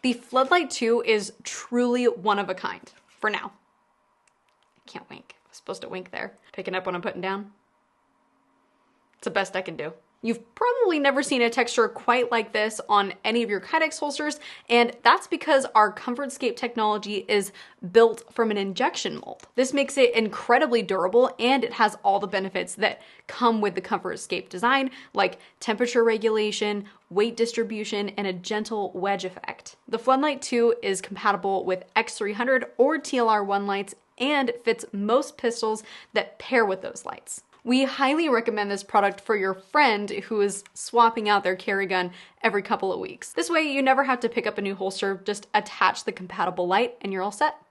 The Floodlight 2 is truly one of a kind, for now. I can't wink. I was supposed to wink there. Picking up what I'm putting down? It's the best I can do. You've probably never seen a texture quite like this on any of your Kydex holsters, and that's because our ComfortScape technology is built from an injection mold. This makes it incredibly durable, and it has all the benefits that come with the ComfortScape design, like temperature regulation, weight distribution, and a gentle wedge effect. The Floodlight 2 is compatible with X300 or TLR1 lights and fits most pistols that pair with those lights. We highly recommend this product for your friend who is swapping out their carry gun every couple of weeks. This way you never have to pick up a new holster, just attach the compatible light and you're all set.